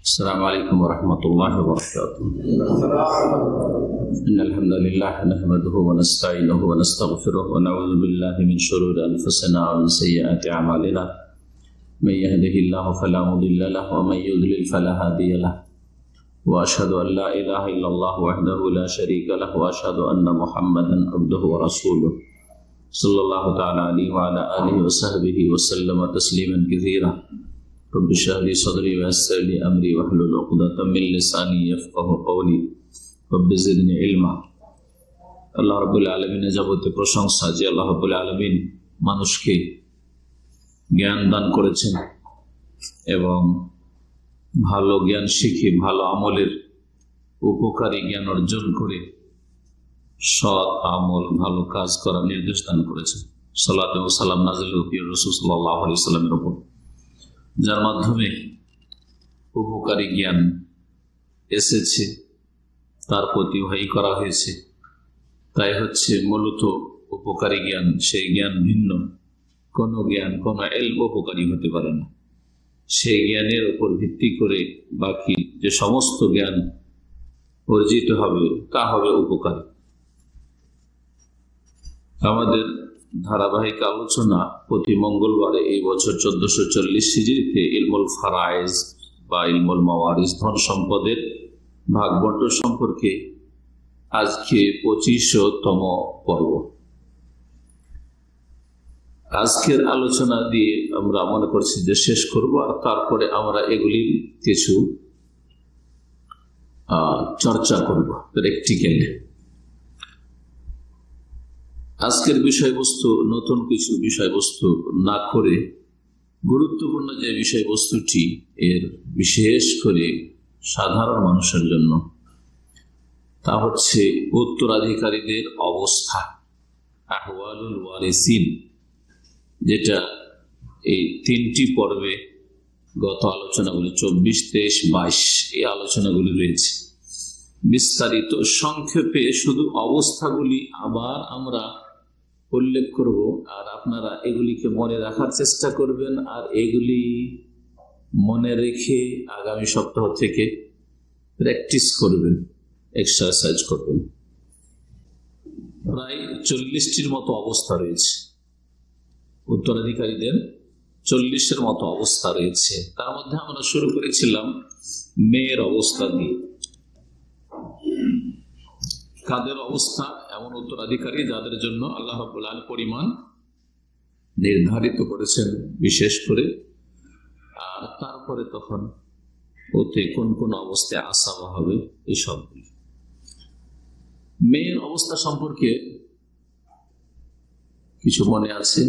السلام عليكم ورحمة الله وبركاته. إن الحمد لله نحمده ونستعينه ونستغفره ونعوذ بالله من شرور أنفسنا ومن سيئات أعمالنا. من يهده الله فلا مضل له ومن يضلل فلا هادي له. وأشهد أن لا إله إلا الله وحده لا شريك له وأشهد أن محمدا عبده ورسوله صلى الله تعالى عليه وعلى آله وصحبه وسلم تسليما كثيرا. رب اشرح لي صدري ويسر لي امري واحلل عقدة من لساني يفقهوا قولي رب زدني علما. আল্লাহ রাব্বুল আলামিনের যাবতীয় প্রশংসা যে আল্লাহ রাব্বুল আলামিন মানুষকে জ্ঞান দান করেছেন এবং ভালো জ্ঞান শিখে ভালো আমলের উপকারী জ্ঞান অর্জন করে সৎ আমল ভালো কাজ করার নির্দেশ দান করেছেন। সালাত ও সালাম নাযিল হোক রাসূল সাল্লাল্লাহু আলাইহি ওয়াসাল্লামের উপর, যার মাধ্যমে উপকারী জ্ঞান এসেছে, তার প্রতি ওহী করা হয়েছে। তাই হচ্ছে মূলত উপকারী জ্ঞান, সেই জ্ঞান ভিন্ন কোন জ্ঞান, কোন ইলম উপকারী হতে পারে না। সেই জ্ঞানের উপর ভিত্তি করে বাকি যে সমস্ত জ্ঞান অর্জিত হবে তা হবে উপকারী। আমাদের ধারাবাহিক আলোচনা প্রতি মঙ্গলবারে এই বছর 1440 হিজরিতে ইলমুল ফারায়েজ বা ইলমুল মাওয়ারিস ধন সম্পদের ভাগ বণ্টন সম্পর্কে আজকে 25তম পর্ব। আজকের আলোচনা দিয়ে আমরা মনে করছি যে শেষ করব, আর তারপরে আমরা এগুলির কিছু চর্চা করব প্র্যাকটিক্যালি। আজকের বিষয়বস্তু নতুন কিছু বিষয়বস্তু না করে গুরুত্বপূর্ণ যে বিষয়বস্তুটি এর বিশেষ করে সাধারণ মানুষের জন্য, তা হচ্ছে উত্তরাধিকারীদের অবস্থা, আহওয়ালুল ওয়ারিসিন, যেটা এই তিনটি পর্বে গত আলোচনাগুলি 24, 23, 22 এই আলোচনাগুলি রয়েছে। বিস্তারিত সংক্ষেপে শুধু অবস্থাগুলি আবার আমরা উল্লেখ করব, আর আপনারা এগুলিকে মনে রাখার চেষ্টা করবেন, আর এগুলি মনে রেখে আগামী সপ্তাহ থেকে প্র্যাকটিস করবেন, এক্সারসাইজ করবেন। প্রায় 40টির মতো অবস্থা রয়েছে, উত্তরাধিকারীদের 40-এর মতো অবস্থা রয়েছে। তার মধ্যে আমরা শুরু করেছিলাম মেয়ের অবস্থা দিয়ে। কাদের অবস্থা? এমন উত্তরাধিকারী যাদের জন্য আল্লাহ রাব্বুল আলামিন পরিমাণ নির্ধারিত করেছেন বিশেষ করে, আর তারপরে তখন ওতে কোন কোন অবস্থায় আসাবা হবে এই সবগুলি। মেয়ের অবস্থা সম্পর্কে কিছু মনে আছে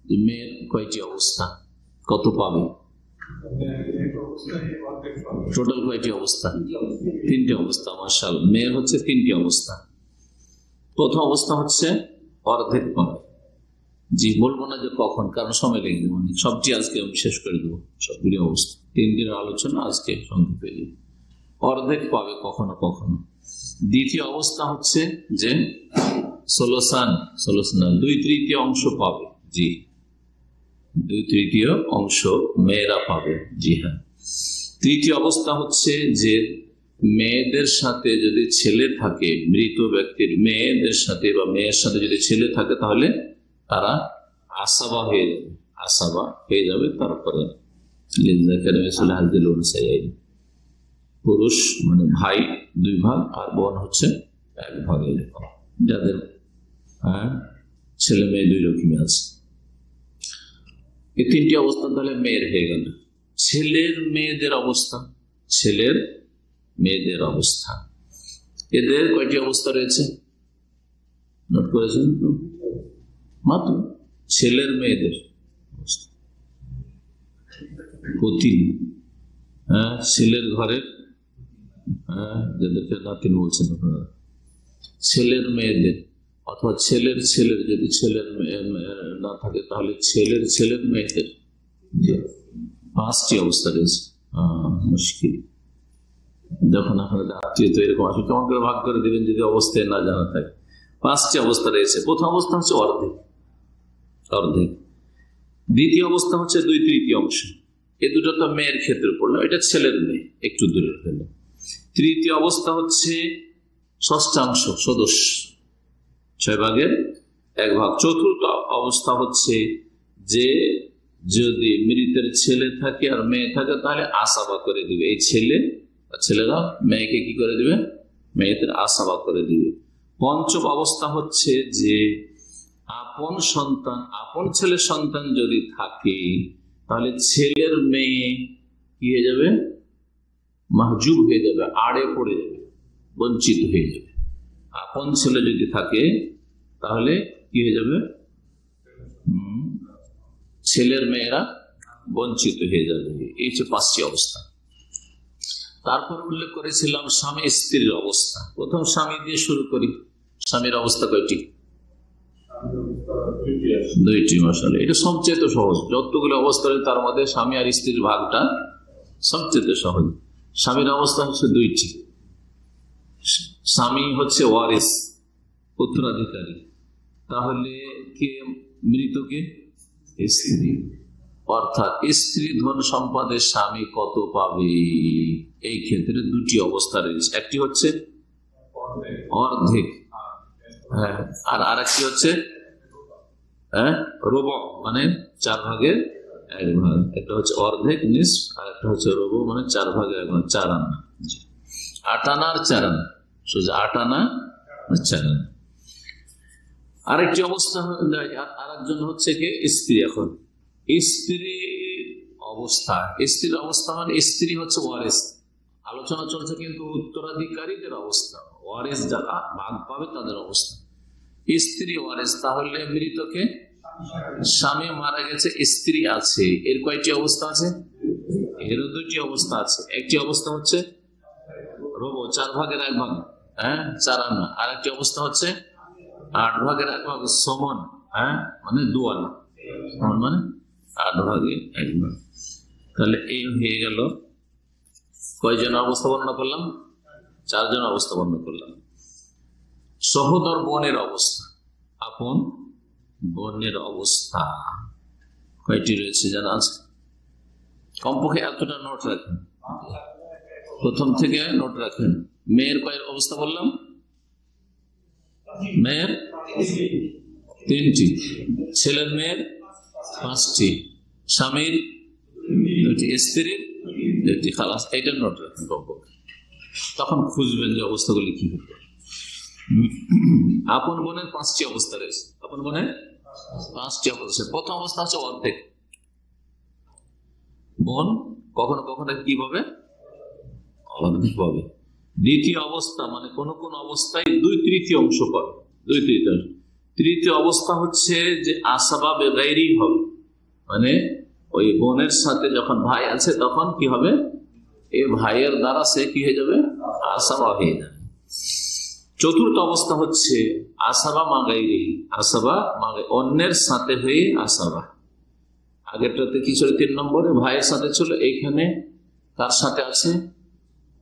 যে মেয়ের কয়টি অবস্থা, কত পাবে? টোটাল কয়টি অবস্থা? 3টি অবস্থা। মাশাআল্লাহ, মেয়ের হচ্ছে 3টি অবস্থা। প্রথম অবস্থা হচ্ছে অর্ধেক পাবে। জি, বলবো না যে কখন, কারণ সময় লেগে যাবে, সবটি আজকে আমি শেষ করে দেবো। সবগুলি অবস্থা 3 দিনের আলোচনা আজকে সংক্ষেপে দিই। অর্ধেক পাবে কখনো কখনো। দ্বিতীয় অবস্থা হচ্ছে যে সোলোসান 2/3 অংশ পাবে। জি, 2/3 অংশ মেয়েরা পাবে। জি হ্যাঁ। তৃতীয় অবস্থা হচ্ছে যে মেয়েদের সাথে যদি ছেলে থাকে, মৃত ব্যক্তির মেয়েদের সাথে বা মেয়ের সাথে যদি ছেলে থাকে, তাহলে তারা আসাবা হয়ে যাবে। তারপরে পুরুষ মানে ভাই 2 ভাগ আর বোন হচ্ছে 1 ভাগ, যাদের ছেলে মেয়ে 2 রকমই আছে। এই 3টি অবস্থা তাহলে মেয়ের হয়ে গেল। ছেলের মেয়েদের অবস্থা, এদের কয়টি অবস্থা রয়েছে নোট করেছেন? মাত্র ছেলের মেয়েদের অবস্থা প্রতি ছেলের ঘরের, যাদেরকে নাতিন বলছেন আপনারা, ছেলের মেয়েদের অথবা ছেলের যদি ছেলের না থাকে তাহলে ছেলের মেয়েদের 5টি অবস্থা রয়েছে। মুশকিল, যখন আপনাদের আত্মীয় তো এরকম আসলে কেমন করে ভাগ করে দেবেন যদি অবস্থায় না জানা থাকে। 5টি অবস্থা রয়েছে। প্রথম অবস্থা হচ্ছে অর্ধেক। দ্বিতীয় অবস্থা হচ্ছে 2/3 অংশ। এই দুটো তো মেয়ের ক্ষেত্রে পড়লাম, এটা ছেলের মেয়ে একটু দূরে হলো। তৃতীয় অবস্থা হচ্ছে ষষ্ঠাংশ সদস্য, 6/1 চতুর্থ অবস্থা হচ্ছে যে যদি মৃতের ছেলে থাকে আর মেয়ে থাকে তাহলে আসাবা করে দিবে, এই ছেলেরা মেয়েকে কি করে দিবে, মেয়েদের আসাবা করে দিবে। পঞ্চম অবস্থা হচ্ছে যে আপন সন্তান, আপন ছেলের সন্তান যদি থাকে তাহলে ছেলের মেয়ে কি হয়ে যাবে, মাহজুব হয়ে যাবে, আড়ে পড়ে যাবে, বঞ্চিত হয়ে যাবে। আপন ছেলে যদি থাকে তাহলে কি হয়ে যাবে, ছেলের মেয়েরা বঞ্চিত হয়ে যাবে। এই হচ্ছে 5টি অবস্থা। তারপর উল্লেখ করেছিলাম স্বামী স্ত্রীর অবস্থা। প্রথম স্বামী দিয়ে শুরু করি। স্বামীর অবস্থা কয়টি? 2টি। মাশাআল্লাহ, এটা সবচেয়ে সহজ। যতগুলো অবস্থা রয়েছে তার মধ্যে স্বামী আর স্ত্রীর ভাগটা সবচেয়ে সহজ। স্বামীর অবস্থা হচ্ছে 2টি। স্বামী হচ্ছে ওয়ারিস, উত্তরাধিকারী। তাহলে কে মৃতকে? স্ত্রী। অর্থাৎ স্ত্রী ধন সম্পদের স্বামী কত পাবে, এই ক্ষেত্রে 2টি অবস্থা রয়েছে। একটি হচ্ছে অর্ধেক, হ্যাঁ, আর আরেকটি হচ্ছে রুবু, মানে 4/1। একটা হচ্ছে অর্ধেক নিস, আর একটা হচ্ছে রুবু, মানে 4/1, 4 আনা। 8 আনা আর 4 আনা, সোজা 8 আনা 4 আনা। আরেকটি অবস্থা, আরেকজন হচ্ছে কি স্ত্রী। এখন স্ত্রীর অবস্থা, স্ত্রীর অবস্থা মানে স্ত্রী হচ্ছে ওয়ারিস, আলোচনা চলছে কিন্তু উত্তরাধিকারীদের অবস্থা, ওয়ারিস যারা ভাগ পাবে তাদের অবস্থা। স্ত্রী ওয়ারিস, তাহলে মৃতকে স্বামী মারা গেছে, স্ত্রী আছে, এর কয়টি অবস্থা আছে? এরও 2টি অবস্থা আছে। একটি অবস্থা হচ্ছে রুবু, 4/1, হ্যাঁ, 4 আনা। আর একটি অবস্থা হচ্ছে 8/1 সমন, হ্যাঁ, মানে 2 আনা, মানে 8/1। তাহলে এই হয়ে গেল কয়জন অবস্থা বর্ণনা করলাম? 4 জন অবস্থা বর্ণনা করলাম। সহোদর বোনের অবস্থা, আপন বোনের অবস্থা কয়টি রয়েছে জানা আছে? কমপক্ষে এতটা নোট রাখেন, প্রথম থেকে নোট রাখেন। মেয়ের কয়ের অবস্থা বললাম? মেয়ের 3টি, ছেলের মেয়ের 5টি, স্বামীর 2টি, স্ত্রীর 2টি। খালাস, এইটা নোট রাখেন কমপক্ষে, তখন খুঁজবেন যে অবস্থাগুলি কি হবে। আপন বোনের 5টি অবস্থা রয়েছে। আপন বোনের 5টি অবস্থা। প্রথম অবস্থা হচ্ছে অর্ধেক। বোন কখনো কখনো কি পাবে? অর্ধেক পাবে। দ্বিতীয় অবস্থা মানে কোন কোন অবস্থায় 2/3 অংশ পাবে, 2/3। তৃতীয় অবস্থা হচ্ছে যে আসাবা বেগাইরি হবে, মানে ওই বোনের সাথে যখন ভাই আছে তখন কি হবে, এই ভাইয়ের দ্বারা সে কি হয়ে যাবে, আসাবা হয়ে যাবে। চতুর্থ অবস্থা হচ্ছে আসাবা মাগাইরি, আসাবা মাগাই, অন্যের সাথে হয়ে আসাবা। আগেরটাতে কি ছিল? 3 নম্বরে ভাইয়ের সাথে ছিল, এইখানে তার সাথে আছে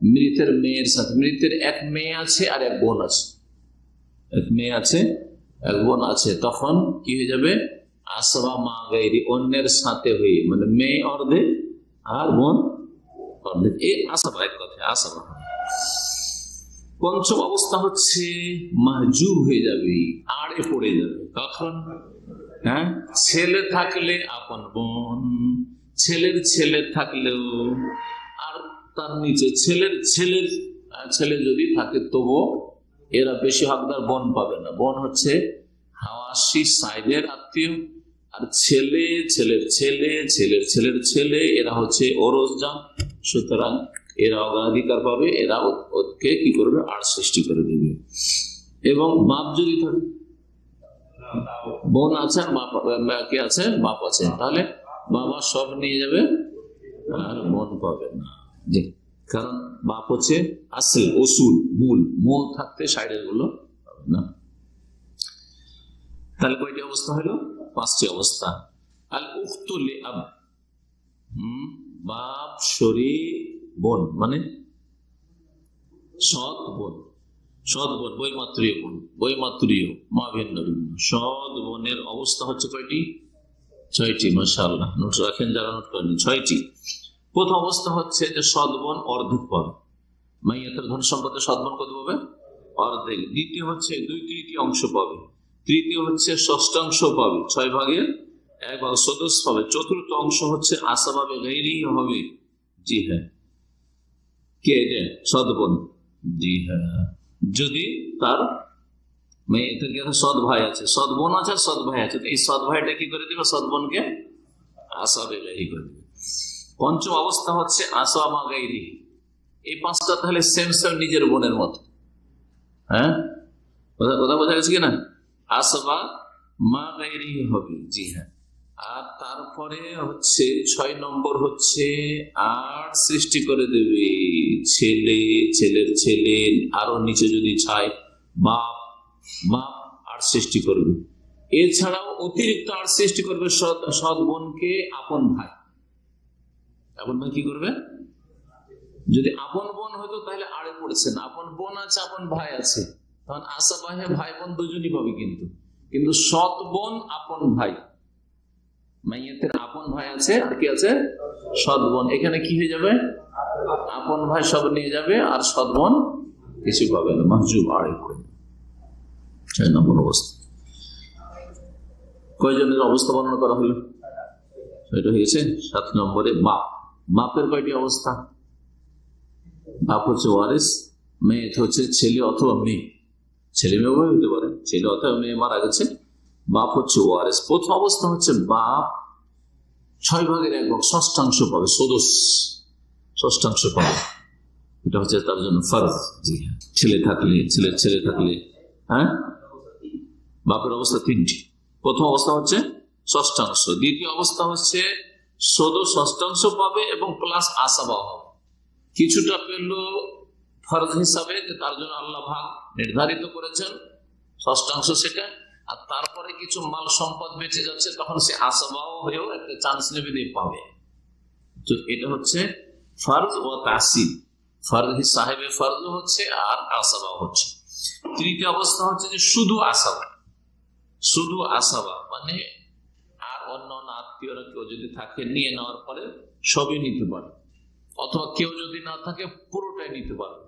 মৃতের মেয়ের সাথে। মৃতের 1 মেয়ে আছে আর 1 বোন আছে, 1 মেয়ে আছে 1 বোন আছে, তখন কি হয়ে যাবে, আসাবা মাগাইরি, অন্যের সাথে হয়ে, মানে মেয়ে অর্ধেক আর বোন অর্ধেক, এই আসাবা, এক কথা আসাবা। পঞ্চম অবস্থা হচ্ছে মাহজুব হয়ে যাবে, আড়ে পড়ে যাবে। কখন? হ্যাঁ, ছেলে থাকলে আপন বোন, ছেলের ছেলে থাকলেও, আর তার নিচে ছেলের ছেলের ছেলে যদি থাকে তবু এরা বেশি হকদার, বোন পাবে না। বোন হচ্ছে হাওয়াসি সাইডের আত্মীয়, আর ছেলে ছেলের ছেলে ছেলের ছেলের ছেলে এরা হচ্ছে ওরসজান, সুতরাং এরা অগ্রাধিকার পাবে, এরা ওকে কি করবে, আর সৃষ্টি করে দেবে। এবং বাপ যদি থাকে, বোন আছে আর বাপ কে আছে, বাপ আছে, তাহলে বাবা সব নিয়ে যাবে আর বোন পাবে না। জি, কারণ বাপ হচ্ছে আসল, অসুল, মূল, মূল থাকতে সাইডের গুলো পাবে না। তাহলে কয়টি অবস্থা হলো? 5টি অবস্থা। আল উখতু লিআব, বাপ শরীর বোন, মানে সৎ বোন, সৎ বোন, বৈমাত্রীয় বোন, বৈমাত্রীয়, মা ভিন্ন ভিন্ন। সৎ বোনের অবস্থা হচ্ছে কয়টি? 6টি, মাশাআল্লাহ। নোট রাখেন যারা নোট করেন, 6টি। প্রথম অবস্থা হচ্ছে যে সদবন অর্ধেক পাবে, মাইয়াতের ধন সম্পদের সদবন কত পাবে? অর্ধেক। দ্বিতীয় হচ্ছে 2/3 অংশ পাবে। তৃতীয় হচ্ছে ষষ্ঠাংশ পাবে, 6 ভাগের 1 ভাগ সদস্য পাবে। চতুর্থ অংশ হচ্ছে আসাবাবে গায়রি হবে। জি হ্যাঁ, কে যে সদবন? জি হ্যাঁ, যদি তার মেয়েদের সৎ ভাই আছে, সৎ বোন আছে, সৎ ভাই আছে, এই সৎ ভাইটা কি করে দিবে? সৎ বোনকে আসাবে গায়রি করে দিবে। পঞ্চম অবস্থা হচ্ছে আসামা গায়রি। এই 5টা তাহলে সেম সেম নিজের বোনের মতো। হ্যাঁ, কথা বোঝা গেছে কিনা? আসবা মা গায়রি হবে। জি হ্যাঁ। আর তারপরে হচ্ছে 6 নম্বর হচ্ছে আর সৃষ্টি করে দেবে ছেলে, ছেলের ছেলে, আরো নিচে যদি চায় বাপ, বাপ আর সৃষ্টি করবে। এছাড়াও অতিরিক্ত আর সৃষ্টি করবে সৎ বোনকে আপন ভাই। আপন ভাই কি করবে? যদি আপন বোন হতো তাহলে আড়ে পড়ছে না, আপন বোন আছে, আপন ভাই আছে, তখন আশা ভাই বোন দুজনই পাবে। কিন্তু সৎ বোন আপন ভাই, মাইয়াতের আপন ভাই আছে আর কি আছে? সৎ বোন। এখানে কি হয়ে যাবে? আপন ভাই সব নিয়ে যাবে আর সৎ বোন কিছু পাবে না, মাহজুব আড়ে পড়ে। 6 নম্বর অবস্থা। কয়জনের অবস্থা বর্ণনা করা হলো? সেটা হয়ে গেছে। 7 নম্বরে বাপ। বাপের কয়টি অবস্থা? বাপ হচ্ছে ওয়ারিস, মেয়ে হচ্ছে ছেলে অথবা মেয়ে, ছেলে মেয়ে উভয় হতে পারে, ছেলে অথবা মেয়ে মারা গেছে, বাপ হচ্ছে ওয়ারিস। প্রথম অবস্থা হচ্ছে বাপ 6 ভাগের 1 ভাগ ষষ্ঠাংশ পাবে, ষষ্ঠাংশ পাবে। এটা হচ্ছে তার জন্য ফরজ। জি হ্যাঁ, ছেলে থাকলে, ছেলে থাকলে। হ্যাঁ, বাপের অবস্থা 3টি। প্রথম অবস্থা হচ্ছে ষষ্ঠাংশ। দ্বিতীয় অবস্থা হচ্ছে ষষ্ঠাংশ পাবে এবং প্লাস আসাবা হবে। কিছুটা পেল ফরজ হিসাবে, তার জন্য আল্লাহ ভাগ নির্ধারিত করেছেন, ষষ্ঠাংশ সেটা। আর তারপরে কিছু মাল সম্পদ বেঁচে যাচ্ছে, তখন সে আসাবাও হয়েও একটা চান্স নেবে দিয়ে পাবে। তো এটা হচ্ছে ফরজ ও তাসিব। ফরজ সাহেবের ফরজ হচ্ছে আর আসাবাও হচ্ছে। তৃতীয় অবস্থা হচ্ছে যে শুধু আসাবা, মানে আর অন্য আত্মীয়রা কেউ যদি থাকে নিয়ে নেওয়ার পরে সবই নিতে পারে, অথবা কেউ যদি না থাকে পুরোটাই নিতে পারবে,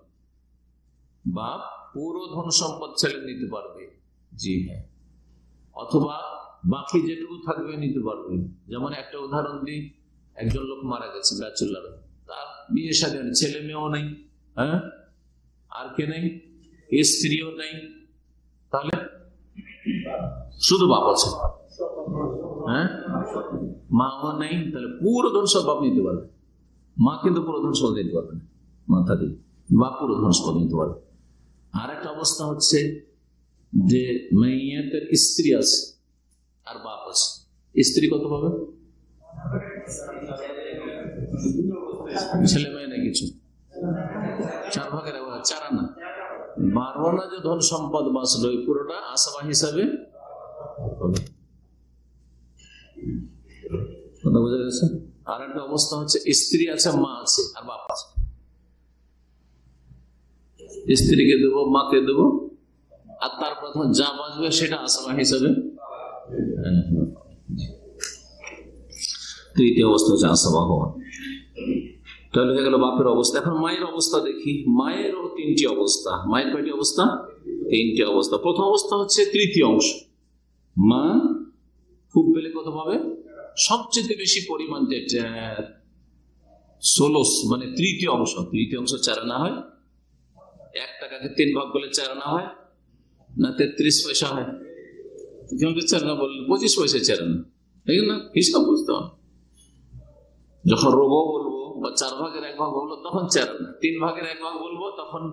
বা পুরো ধন সম্পদ ছেলে নিতে পারবে। জি হ্যাঁ, অথবা বাকি যেটুকু থাকবে নিতে পারবে। যেমন একটা উদাহরণ দিই, একজন লোক মারা গেছে, ব্যাচেলর, তার বিয়ে শাদী নেই, ছেলে মেয়েও নেই, হ্যাঁ, আর কে নেই, স্ত্রীও নেই, তাহলে শুধু বাপ আছে, হ্যাঁ, মাও নেই, তাহলে পুরো ধন সব বাপ নিতে পারবে। মা কিন্তু পুরো ধন সম্পদ নিতে পারবে না, মা থাকে, বাপ পুরো ধন সম্পদ নিতে পারবে। আর একটা অবস্থা হচ্ছে যে মাইয়াতের স্ত্রী আছে আর বাপ আছে, স্ত্রী কত পাবে? ছেলে মেয়ে নেই কিছু, 4 ভাগের 1 ভাগ, 4 আনা 12 আনা যে ধন সম্পদ বাঁচলো, পুরোটা আসাবা হিসাবে হবে। কথা বোঝা গেছে? আর একটা অবস্থা হচ্ছে স্ত্রী আছে, মা আছে আর বাপ আছে। স্ত্রীকে দেবো, মাকে দেবো, আর তারপর যা বাঁচবে সেটা আসামা হিসাবে। তৃতীয় অবস্থা হচ্ছে আসামা হওয়া। তাহলে হয়ে গেল বাপের অবস্থা। এখন মায়ের অবস্থা দেখি। মায়েরও 3টি অবস্থা। মায়ের কয়টি অবস্থা? 3টি অবস্থা। প্রথম অবস্থা হচ্ছে তৃতীয় অংশ। মা খুব পেলে কত পাবে? সবচেয়ে বেশি পরিমাণ যেটা 16, মানে তৃতীয় অংশ। তৃতীয় অংশ 4 আনা হয়, 1 টাকাকে 3 ভাগ করলে 4 আনা হয় না, 33 পয়সা হয়। 4 আনা বললে 25 পয়সা 4 আনা, ঠিক না? হিসাব বুঝতে হবে। যখন রোবো বলবো বা 4 ভাগের 1 ভাগ বলবো তখন 4 আনা, 3 ভাগের 1 ভাগ বলবো তখন।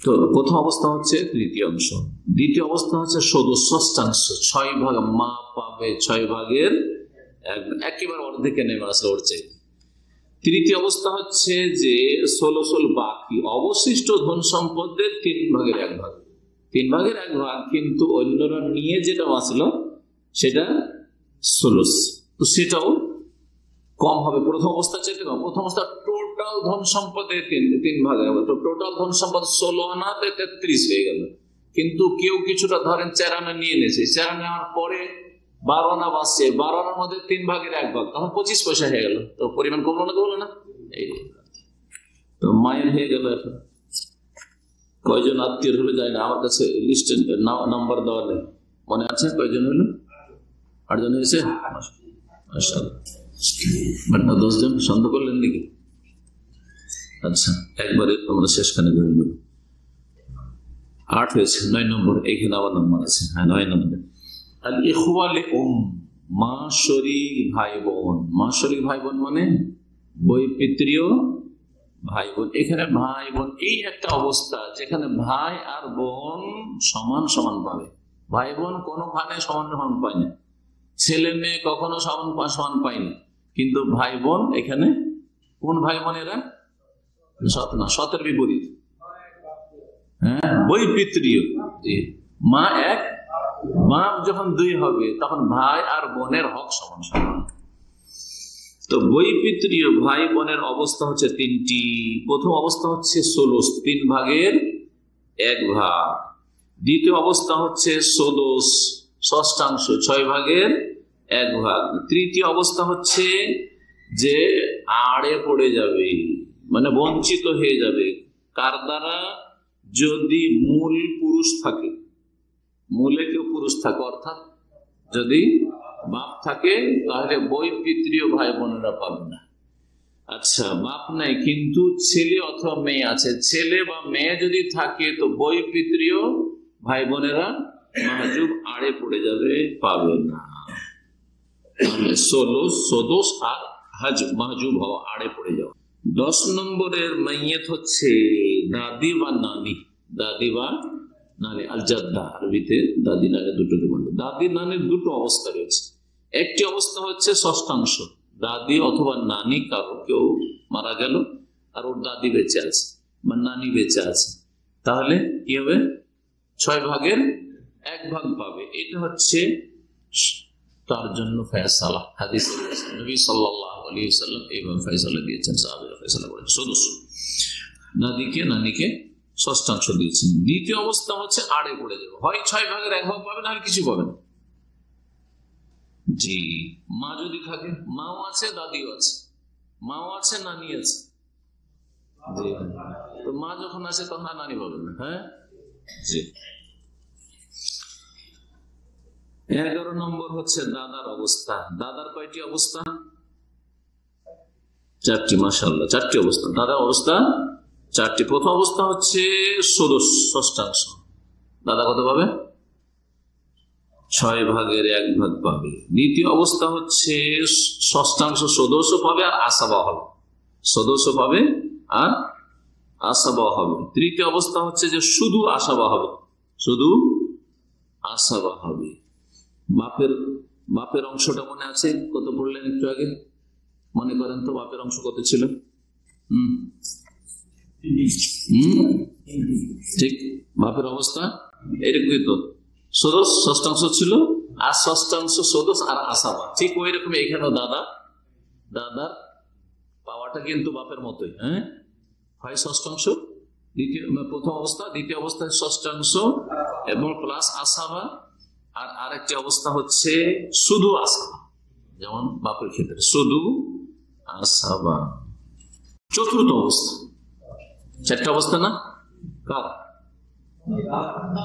তো প্রথম অবস্থা হচ্ছে তৃতীয় অংশ। দ্বিতীয় অবস্থা হচ্ছে ষষ্ঠাংশ, 6 ভাগ মা পাবে, 6 ভাগের 1, একেবারে অর্ধেকে নেমে আসলে ওর চাই। তৃতীয় অবস্থা হচ্ছে যে 16 বাকি অবশিষ্ট ধন সম্পদের 3 ভাগের 1 ভাগ, 3 ভাগের 1 ভাগ, কিন্তু অন্যরা নিয়ে যেটা বাঁচলো সেটা 16, তো সেটাও কম হবে প্রথম অবস্থা চাইতে কম। প্রথম অবস্থা টোটাল ধন সম্পদের 3 ভাগে হবে, তো টোটাল ধন সম্পদ 16 আনাতে 33 হয়ে গেল। কিন্তু কেউ কিছুটা ধরেন 4 আনা নিয়ে নিয়েছে, 4 আনা নেওয়ার পরে 12 আনা বাঁচছে, 12 আনার মধ্যে 3 ভাগের 1 ভাগ, তখন 25 পয়সা হয়ে গেল। তো পরিমাণ কমলো না, কমলো না? এই তো মায়ের হয়ে গেল। এখন কয়জন আত্মীয় হলে যায় না, আমার কাছে লিস্টে নাম্বার দেওয়া নেই, মনে আছে কয়জন হলো? 8 জন হয়েছে। মাশাআল্লাহ। 10 জন সন্দেহ করলেন নাকি? আচ্ছা, একবারে আমরা শেষখানে ধরে নেব। 8 হয়েছে, 9 নম্বর এইখানে আবার নম্বর আছে। হ্যাঁ, 9 নম্বর আল ইখওয়া লিউম, মা শরীক ভাই বোন। মা শরীক ভাই বোন মানে বৈপিত্রীয় ভাই বোন। এখানে ভাই বোন এই একটা অবস্থা যেখানে ভাই আর বোন সমান সমান পাবে। ভাই বোন কোনোখানে সমান সমান পায় না, ছেলে মেয়ে কখনো সমান সমান পায় না, কিন্তু ভাই বোন এখানে কোন ভাই বোন এরা? সৎ না, সতের বিপরীত। হ্যাঁ, বৈপিত্রীয়। মা এক, বাপ যখন 2 হবে তখন ভাই আর বোনের হক সমান সমান। তো বৈপিত্রীয় ভাই বোনের অবস্থা হচ্ছে 3টি। প্রথম অবস্থা হচ্ছে 16, 3 ভাগের 1 ভাগ। দ্বিতীয় অবস্থা হচ্ছে 16, ষষ্ঠাংশ, 6 ভাগের 1 ভাগ। তৃতীয় অবস্থা হচ্ছে যে আড়ে পড়ে যাবে, মানে বঞ্চিত হয়ে যাবে। কার দ্বারা? যদি মূল পুরুষ থাকে, মূলে কেউ পুরুষ থাকে, অর্থাৎ যদি বাপ থাকে তাহলে বৈপিত্রীয় ভাই বোনেরা পাবে না। আচ্ছা, বাপ নাই কিন্তু ছেলে অথবা মেয়ে আছে, ছেলে বা মেয়ে যদি থাকে তো বৈপিত্রীয় ভাই বোনেরা মাহজুব আড়ে পড়ে যাবে, পাবে না। 16 আর মাহজুব হওয়া, আড়ে পড়ে যাওয়া। 10 নম্বরের মাইয়াত হচ্ছে দাদি বা নানি। দাদি বা নানি, আল জাদ্দা, আরবিতে দাদি নানি দুটোকে বলবে। দাদি নানির 2টো অবস্থা রয়েছে। একটি অবস্থা হচ্ছে ষষ্ঠাংশ, দাদি অথবা নানি, কারো কেউ মারা গেল আর ওর দাদি বেঁচে আছে বা নানি বেঁচে আছে, তাহলে কি হবে? 6 ভাগের 1 ভাগ পাবে। এটা হচ্ছে তার জন্য ফয়সালা। হাদিসে নবী সাল্লাল্লাহু আলাইহি ওয়াসাল্লাম এইভাবে ফয়সালা দিয়েছেন, সাহাবীরা ফয়সালা করেছেন। সদস্য দাদিকে নানিকে ষষ্ঠাংশ দিয়েছেন। দ্বিতীয় অবস্থা হচ্ছে আড়ে পড়ে যাবে, হয় 6 ভাগের 1 ভাগ পাবে না, আর কিছু পাবে না। জি, মা যদি থাকে, মাও আছে দাদিও আছে, মাও আছে নানি আছে। জি, তো মা যখন আছে তখন আর নানি পাবে না। হ্যাঁ জি। 11 নম্বর হচ্ছে দাদার অবস্থা। দাদার কয়টি অবস্থা? 4টি। মাশাআল্লাহ, 4টি অবস্থা। দাদার অবস্থা 4টি। প্রথম অবস্থা হচ্ছে ষষ্ঠাংশ, দাদা কত পাবে? 6 ভাগের 1 ভাগ পাবে। দ্বিতীয় অবস্থা হচ্ছে ষষ্ঠাংশ, সদস্য পাবে আর আসাবা হবে, সদস্য পাবে আর আসাবা হবে। তৃতীয় অবস্থা হচ্ছে যে শুধু আসাবা হবে, শুধু আসাবা হবে। বাপের অংশটা মনে আছে? কত পড়লেন একটু আগে? মনে করেন তো বাপের অংশ কত ছিল? ঠিক, বাপের অবস্থা এরকমই তো। সদস্য ষষ্ঠাংশ ছিল, আর ষষ্ঠাংশ সদস্য আর আসাবা, ঠিক ওই রকম এখানেও দাদার পাওয়াটা কিন্তু বাপের মতোই। হ্যাঁ, হয় ষষ্ঠাংশ, প্রথম অবস্থা, দ্বিতীয় অবস্থায় ষষ্ঠাংশ এবং প্লাস আসাবা, আর আরেকটি অবস্থা হচ্ছে শুধু আসাবা, যেমন বাপের ক্ষেত্রে শুধু আসাবা। চতুর্থ অবস্থা, 4টা অবস্থা না কার?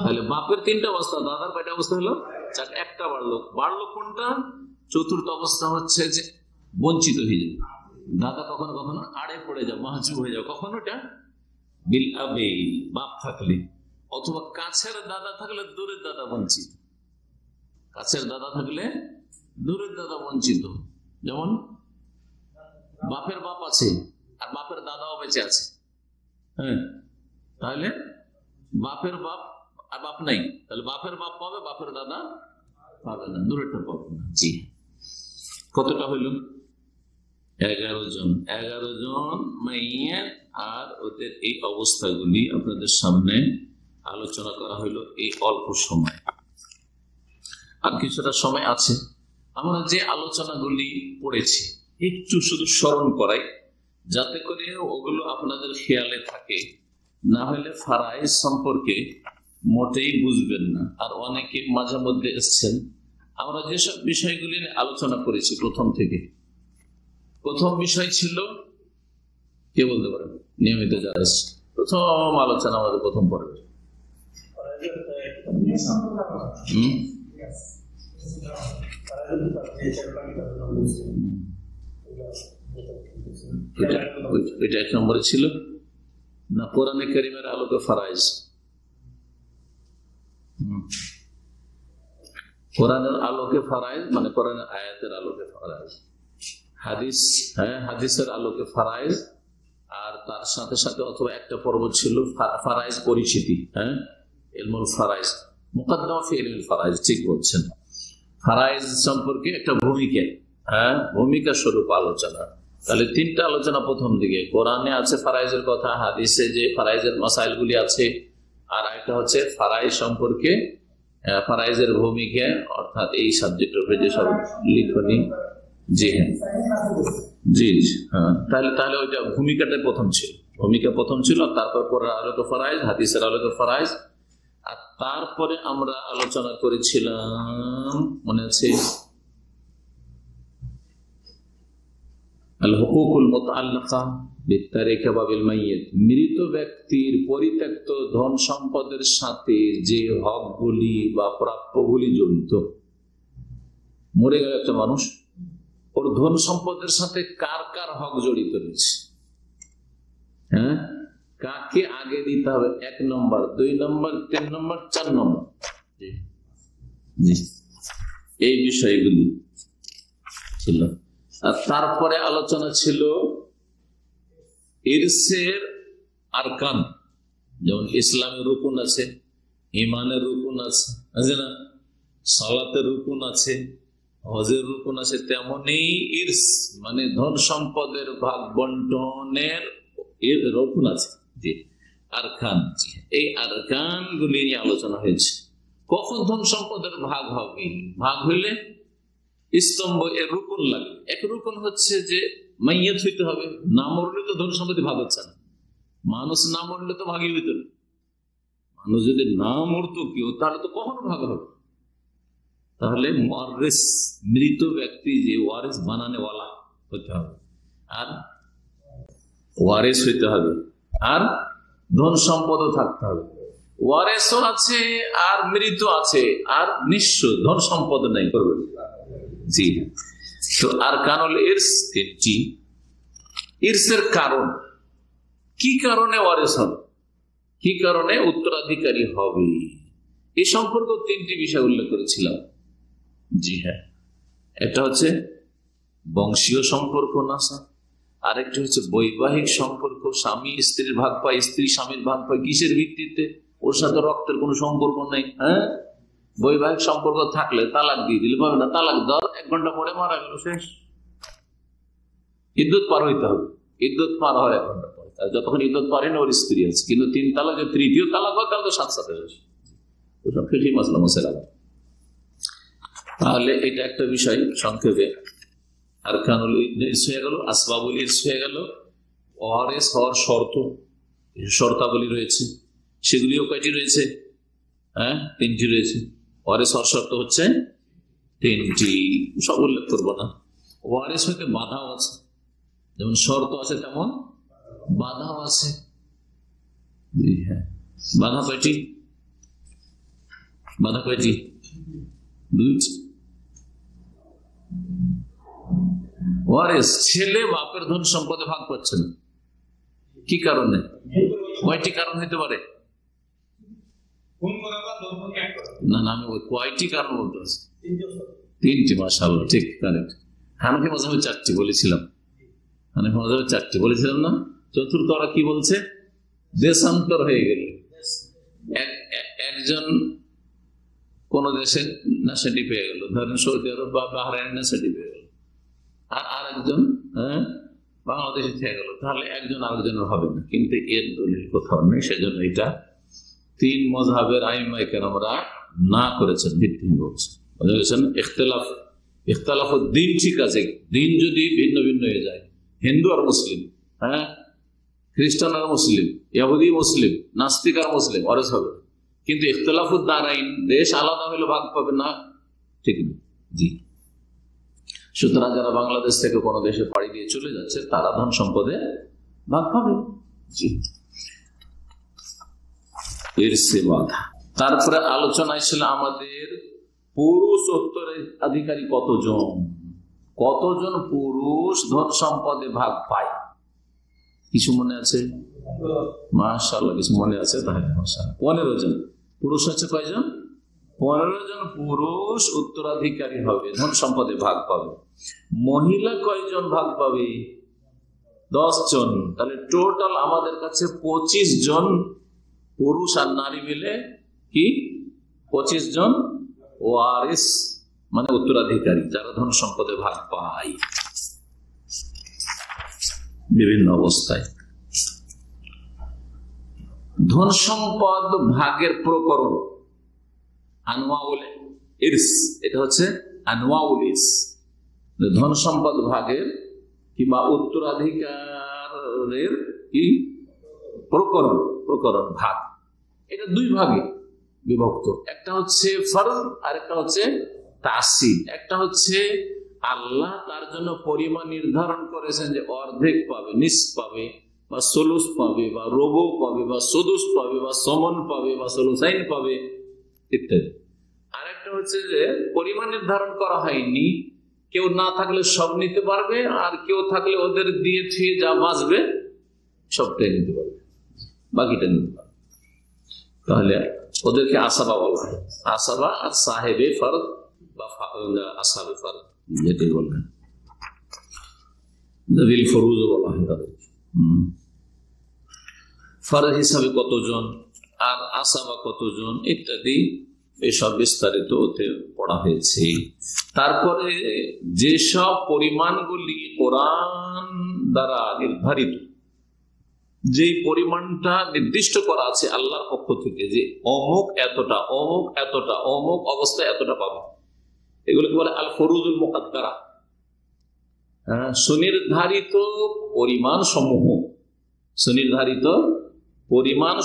তাহলে বাপের 3টা অবস্থা, দাদার কয়টা অবস্থা হলো? 4। একটা বাড়লো কোনটা? চতুর্থ অবস্থা হচ্ছে যে বঞ্চিত হয়ে যাবে। দাদা কখনো কখনো আড়ে পড়ে যাবে, মাহজুব হয়ে যাবে। কখনো এটা বিল আবে, বাপ থাকলে, অথবা কাছের দাদা থাকলে দূরের দাদা বঞ্চিত। কাছের দাদা থাকলে দূরের দাদা বঞ্চিত। যেমন বাপের বাপ আছে আর বাপের দাদাও বেঁচে আছে, হ্যাঁ, তাহলে বাপের বাপ আর বাপ নাই, তাহলে বাপের বাপ পাবে, বাপের দাদা পাবে না, দূরেরটা পাবে না। জি, কতটা হইল? 11 জন। 11 জন মাইয়া, আর ওদের এই অবস্থাগুলি আপনাদের সামনে আলোচনা করা হইল এই অল্প সময়। আর কিছুটা সময় আছে, আমরা যে আলোচনাগুলি পড়েছি একটু শুধু স্মরণ করাই, যাতে করে ওগুলো আপনাদের খেয়ালে থাকে, না হলে ফারাইজ সম্পর্কে মোটেই বুঝবেন না। আর অনেকে মাঝে মধ্যে এসছেন, আমরা যেসব বিষয়গুলি নিয়ে আলোচনা করেছি প্রথম থেকে, প্রথম বিষয় ছিল, কে বলতে পারেন নিয়মিত যারা এসছে, প্রথম আলোচনা আমাদের প্রথম পর্বে এটা 1 নম্বরে ছিল না, কোরআনে কারীমের আলোকে ফারাইজ, কোরআনের আলোকে ফারাইজ মানে কোরআনের আয়াতের আলোকে ফারাইজ, হাদিস, হ্যাঁ হাদিসের আলোকে ফারাইজ, আর তার সাথে সাথে অথবা একটা পর্ব ছিল ফারাইজ পরিচিতি, হ্যাঁ ইলমুল ফারাইজ, মুকদ্দমা ফি ইলমুল ফারাইজ, ঠিক বলছেন। ফারাইজ সম্পর্কে একটা ভূমিকা, হ্যাঁ ভূমিকা স্বরূপ আলোচনা। তাহলে 3টা আলোচনা প্রথম দিকে, কোরআনে আছে ফারাইজের কথা, হাদিসে যে ফারাইজের মাসাইলগুলি আছে, আর একটা হচ্ছে ফারাইজ সম্পর্কে, ফারাইজের ভূমিকা, অর্থাৎ এই সাবজেক্টের উপরে যে সব লিখনি। জি হ্যাঁ, জি হ্যাঁ, তাহলে ওইটা ভূমিকাটা প্রথম ছিল, ভূমিকা প্রথম ছিল, তারপর কোরআনের আলোকে ফারাইজ, হাদিসের আলোকে ফারাইজ, আর তারপরে আমরা আলোচনা করেছিলাম মনে আছে আল হুকুকুল মুতাআল্লিকা বিত্তারিকা ওয়া বিল মাইয়িত, মৃত ব্যক্তির পরিত্যক্ত ধন সম্পদের সাথে যে হকগুলি বা প্রাপ্যগুলি জড়িত। মরে গেল একটা মানুষ, ওর ধন সম্পদের সাথে কার কার হক জড়িত রয়েছে, হ্যাঁ কাকে আগে দিতে হবে, 1 নম্বর, 2 নম্বর, 3 নম্বর, 4 নম্বর, এই বিষয়গুলি ছিল। আর তারপরে আলোচনা ছিল ইরসের আরকান, যেমন ইসলামের রুকুন আছে, ইমানের রুকুন আছে, আছে না, সালাতের রুকুন আছে, হজের রুকুন আছে, তেমনি ইরস মানে ধন সম্পদের ভাগ বন্টনের রুকুন আছে, জি আরকান। এই আরকান গুলি নিয়ে আলোচনা হয়েছে। কখন ধন সম্পদের ভাগ হবে, ভাগ হইলে স্তম্ভ এর রুকুন লাগে। এক রুকুন হচ্ছে যে মাইয়াত হইতে হবে, না মরলে তো ধন সম্পত্তি ভাগ হচ্ছে না, মানুষ না মরলে তো ভাগই হইত না, মানুষ যদি না মরতো কেউ তাহলে তো কখনো ভাগ হবে। তাহলে ওয়ারিস মৃত ব্যক্তি যে ওয়ারিস বানানেওয়ালা হতে হবে, আর ওয়ারিস হইতে হবে, আর ধন সম্পদও থাকতে হবে। ওয়ারিসও আছে আর মৃত আছে আর নিঃস্ব, ধন সম্পদ নাই করবে। জি তো আর কারণ ইরস 3টি। ইরসের কারণ, কি কারণে ওয়ারিস হবে, কি কারণে উত্তরাধিকারী হবে, এই সম্পর্ক 3টি বিষয় উল্লেখ করেছিলাম। জি হ্যাঁ, এটা হচ্ছে বংশীয় সম্পর্ক নাসা, আরেকটি হচ্ছে বৈবাহিক সম্পর্ক, স্বামী স্ত্রীর ভাগ পায়, স্ত্রী স্বামীর ভাগ পায়, কিসের ভিত্তিতে, ওর সাথে রক্তের কোনো সম্পর্ক নেই। হ্যাঁ বৈবাহিক সম্পর্ক থাকলে তালাক দিয়ে দিলে পাবে না, তালাক দেওয়ার 1 ঘন্টা পরে মারা গেল, শেষ। ইদ্যুৎ পার হইতে হবে, ইদ্যুৎ পার হয় 1 ঘন্টা পরে, যতক্ষণ ইদ্যুৎ পারে না ওর স্ত্রী আছে। কিন্তু 3 তালাক, যে 3য় তালাক হয় তাহলে তো 7 শেষ। ওসব ফিকি মাসলা মশলা। তাহলে এটা একটা বিষয় সংক্ষেপে। আর কানুল ইরস হয়ে গেল, আসবাবুল ইরস হয়ে গেল, ওয়ারিস হওয়ার শর্ত, শর্তাবলী রয়েছে, সেগুলিও কয়টি রয়েছে, হ্যাঁ 3টি রয়েছে। ওয়ারিস হওয়ার শর্ত হচ্ছে 3টি, সব উল্লেখ করবো না। ওয়ারিস হইতে বাধাও আছে, যেমন শর্ত আছে তেমন বাধাও আছে। হ্যাঁ বাধা কয়টি, বাধা কয়টি, 2টি। ওয়ারিস ছেলে বাপের ধন সম্পদে ভাগ পাচ্ছে না, কি কারণে, কয়টি কারণ হইতে পারে, না না আমি কয়টি কারণ বলতে পারছি, 3টি, মাশাআল্লাহ ঠিক কারেক্ট। হানাফি মাযহাবে 4টি বলেছিলাম, হানাফি মাযহাবে 4টি বলেছিলাম না। চতুর্থ ওরা কি বলছে, দেশান্তর হয়ে গেলে, একজন কোন দেশে নেশাটি পেয়ে গেল, ধরেন সৌদি আরব বা বাহরাইন নেশাটি পেয়ে গেল, আর আরেকজন বাংলাদেশে থেকে গেল, তাহলে একজন আরেকজনের হবে না। কিন্তু এর দলিল কোথাও নেই, সেজন্য এটা 3 মাযহাবের আইম্মায়ে কেরামরা না করেছেন, ভিত্তিহীন বলছেন, বুঝেছেন। ইখতিলাফ দ্বীন ঠিক আছে, দিন যদি ভিন্ন ভিন্ন হয়ে যায়, হিন্দু আর মুসলিম, হ্যাঁ খ্রিস্টান আর মুসলিম, ইহুদি মুসলিম, নাস্তিক আর মুসলিম, ওয়ারিস হবে। কিন্তু ইখতিলাফুদ দারাইন, দেশ আলাদা হলে ভাগ পাবে না, ঠিক না। জি। সুতরাং যারা বাংলাদেশ থেকে কোনো দেশে পাড়ি দিয়ে চলে যাচ্ছে তারা ধন সম্পদে ভাগ পাবে। জি। ইরসে বাধা। তারপরে আলোচনায় ছিল আমাদের পুরুষ উত্তরাধিকারী কতজন পুরুষ ধন সম্পদে ভাগ পায়, কিছু মনে আছে? মাশাআল্লাহ, কিছু মনে আছে? তাহলে 15 জন পুরুষ হচ্ছে। কয়জন? 15 জন পুরুষ উত্তরাধিকারী হবে, ধন সম্পদে ভাগ পাবে। মহিলা কয়জন ভাগ পাবে? 10 জন। তাহলে টোটাল আমাদের কাছে 25 জন পুরুষ আর নারী মিলে কি 25 জন ওয়ারিস, মানে উত্তরাধিকারী, যারা ধন সম্পদে ভাগ পায় বিভিন্ন অবস্থায়। ধন সম্পদ ভাগের প্রকরণ আনওয়াউল ইরস, এটা হচ্ছে আনওয়াউল ইরস, ধন সম্পদ ভাগের কিংবা উত্তরাধিকারের কি প্রকরণ ভাগ। এটা 2 ভাগে বিভক্ত, একটা হচ্ছে ফরজ আর একটা হচ্ছে তাসিব। একটা হচ্ছে আল্লাহ তার জন্য পরিমাণ নির্ধারণ করেছেন যে অর্ধেক পাবে, নিস পাবে, বা সলুস পাবে, বা রবু পাবে, বা সদুস পাবে, বা সমন পাবে, বা সলুসাইন পাবে ইত্যাদি। আর একটা হচ্ছে যে পরিমাণ নির্ধারণ করা হয়নি, কেউ না থাকলে সব নিতে পারবে, আর কেউ থাকলে ওদের দিয়ে থুয়ে যা বাঁচবে সবটাই নিতে পারবে, বাকিটা নিতে পারবে। তাহলে ওদেরকে আসাবা বলা হয়। আসাবা আর সাহেবে ফরদ বা আসাবে ফরদ যেটাই বলবেন, নবিল ফরুজ বলা হয় তাদের। ফরদ হিসাবে কতজন আর আসাবা কতজন ইত্যাদি এসব বিস্তারিত ওতে পড়া হয়েছে। তারপরে যেসব পরিমাণগুলি কোরআন দ্বারা নির্ধারিত, যে পরিমাণটা নির্দিষ্ট করা আছে আল্লাহর পক্ষ থেকে, যে অমুক এতটা, অমুক এতটা, অমুক অবস্থায় এতটা পাবে, এগুলোকে বলে আল ফরুজুল মুকাদ্দারা, সুনির্ধারিত পরিমাণ সমূহ, সুনির্ধারিত পরিমাণ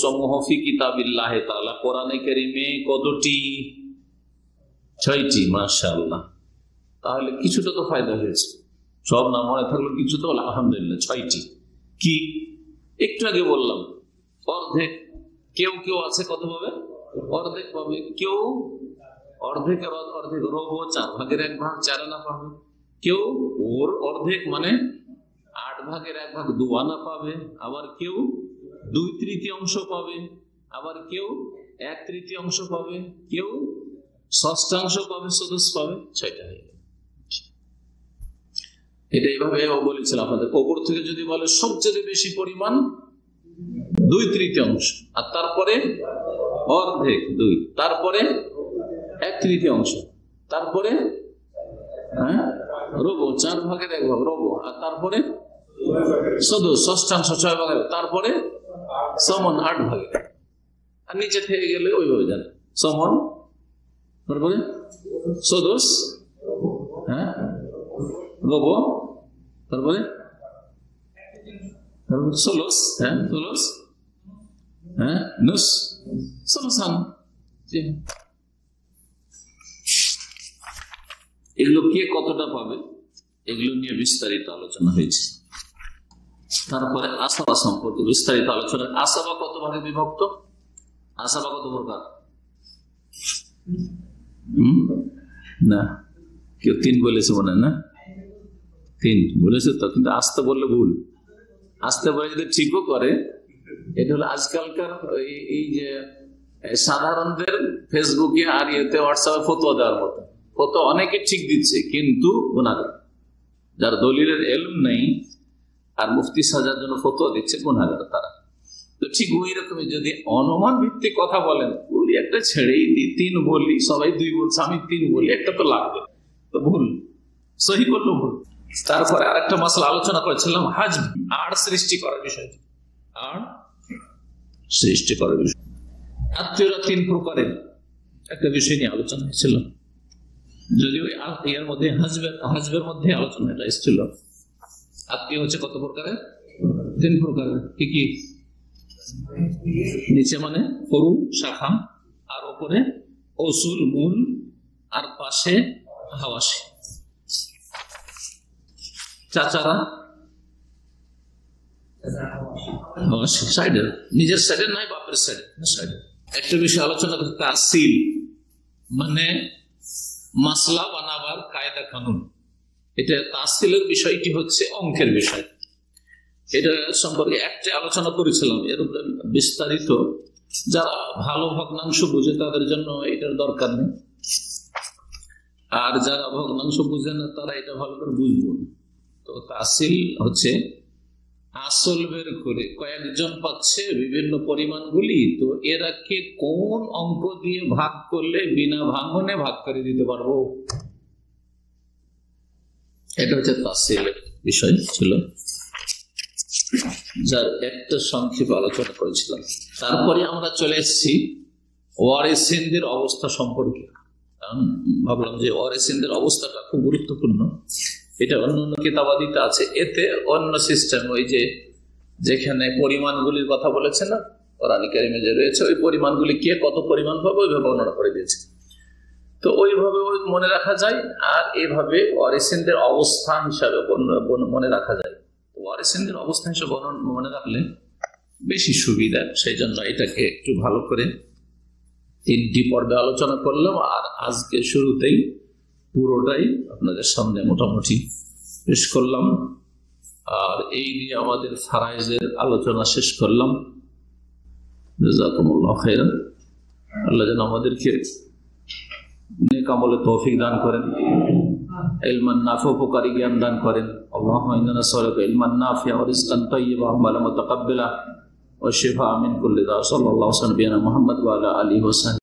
সমূহ ফি কিতাবিল্লাহ তাআলা, কোরআনে কারীমে কতটি? 6টি। মাশাআল্লাহ, তাহলে কিছুটা তো ফায়দা হয়েছে। সব না মনে থাকলো কিছু তো আলহামদুলিল্লাহ। 6টি কি? একটু আগে বললাম অর্ধেক। কেউ আছে কত পাবে? অর্ধেক পাবে। কেউ অর্ধেকের অর্ধেক, রবো 4 ভাগের 1 ভাগ 4 আনা পাবে। কেউ ওর অর্ধেক মানে 8 ভাগের 1 ভাগ 2 আনা পাবে। আবার কেউ 2/3 পাবে। আবার কেউ 1/3 পাবে। কেউ 1/6 পাবে, সদস্য পাবে। 6টা হয়ে গেল। এটা এইভাবে বলেছিলাম আপনাদের। ওপর থেকে যদি বলে সবচেয়ে বেশি পরিমাণ 2/3, আর তারপরে অর্ধেক 2, তারপরে 1/3, তারপরে রবো 4 ভাগের 1 ভাগ রবো, আর তারপরে সদস্য 6 ভাগের, তারপরে সমন 8 ভাগের। আর নিচে থেকে গেলে ওইভাবে জানে সমন, তারপরে সদস্য, রবো, তারপরে সলস, সলস, নুস, সলসান। এগুলো কে কতটা পাবে এগুলো নিয়ে বিস্তারিত আলোচনা হয়েছে। তারপরে আসাবা সম্পর্কে বিস্তারিত আলোচনা। আসাবা কত ভাগে বিভক্ত? আসাবা কত প্রকার? না, কেউ 3 বলেছে মনে হয় না? 3 বলেছে তো, কিন্তু আসতে বললে ভুল। আসতে বলে যদি ঠিকও করে, এটা হলো আজকালকার এই যে সাধারণদের ফেসবুকে আর ইয়েতে হোয়াটসঅ্যাপে ফতোয়া দেওয়ার মতো। ফতোয়া অনেকে ঠিক দিচ্ছে, কিন্তু গুনাহগার। যার দলিলের ইলম নেই আর মুফতি সাজার জন্য ফতোয়া দিচ্ছে, গুনাহগার তারা। তো ঠিক ওই রকমই যদি অনুমান ভিত্তিক কথা বলেন, বলি একটা ছেড়েই দিই, 3 বলি, সবাই 2 বলছে, আমি 3 বলি, একটা তো লাগবে, তো ভুল। সহি করলো ভুল। তারপরে আরেকটা মাসলা আলোচনা করেছিলাম, হাজব, আড় সৃষ্টি করার বিষয়। আড় সৃষ্টি করার বিষয়। আত্মীয়রা 3 প্রকারের একটা বিষয় নিয়ে আলোচনা হয়েছিল। যদিও এর মধ্যে হাজবের মধ্যে আলোচনাটা এসেছিল। আত্মীয় হচ্ছে কত প্রকারের? 3 প্রকারের। কি কি? নিচে মানে ফরু, শাখা, আর উপরে অসুল, মূল, আর পাশে হাওয়াসি, চাচারা হাওয়াসি, সাইডের, নিজের সাইডের নয়, বাপের সাইডে। একটা বিষয় আলোচনা করতে, তাসিল মানে মাসলা বানাবার কায়দা কানুন। এটা তাসিলের বিষয়টি হচ্ছে অঙ্কের বিষয়। এটা সম্পর্কে একটা আলোচনা করেছিলাম, এর উপরে বিস্তারিত। যারা ভালো ভগ্নাংশ বুঝে তাদের জন্য এটার দরকার নেই, আর যারা ভগ্নাংশ বুঝে না তারা এটা ভালো করে বুঝবো না। তো তাসিল হচ্ছে আসল বের করে কয়েকজন পাচ্ছে বিভিন্ন পরিমাণগুলি, তো এরাকে কোন অঙ্ক দিয়ে ভাগ করলে বিনা ভাঙনে ভাগ করে দিতে পারবো, এটা হচ্ছে তাসিলের বিষয় ছিল, যার একটা সংক্ষেপ আলোচনা করেছিলাম। তারপরে আমরা চলে এসেছি ওয়ারিসিনদের অবস্থা সম্পর্কে। ভাবলাম যে ওয়ারিসিনদের অবস্থাটা খুব গুরুত্বপূর্ণ, এটা অন্য অন্য কিতাবাদিতে আছে। এতে অন্য সিস্টেম, ওই যে যেখানে পরিমাণগুলির কথা বলেছে না কোরআন কারিমে যে রয়েছে, ওই পরিমাণগুলি কে কত পরিমাণ পাবে ওইভাবে বর্ণনা করে দিয়েছে। তো ওইভাবে ওই মনে রাখা যায়, আর এভাবে ওয়ারিসিনদের অবস্থান হিসাবে মনে রাখা যায়। ওয়ারিসিনদের অবস্থান হিসাবে মনে রাখলে বেশি সুবিধা, সেই জন্য এটাকে একটু ভালো করে 3টি পর্বে আলোচনা করলাম, আর আজকে শুরুতেই পুরোটাই আপনাদের সামনে মোটামুটি পেশ করলাম। আর এই নিয়ে আমাদের ফারায়েজের আলোচনা শেষ করলাম। জাযাকুমুল্লাহু খাইরান। আল্লাহ যেন আমাদেরকে নেক আমলে তৌফিক দান করেন, ইলমান নাফি, উপকারী জ্ঞান দান করেন। আল্লাহুম্মা ইন্না নাসআলুকা ইলমান নাফিআ ওয়া রিজকান তাইয়্যিবা ওয়া আমালান মুতাকাব্বালা ওয়া শিফাআ মিন কুল্লি দা। সাল্লাল্লাহু আলা নবিয়িনা মুহাম্মদ ওয়া আলা আলিহি ওয়া সাহবিহি।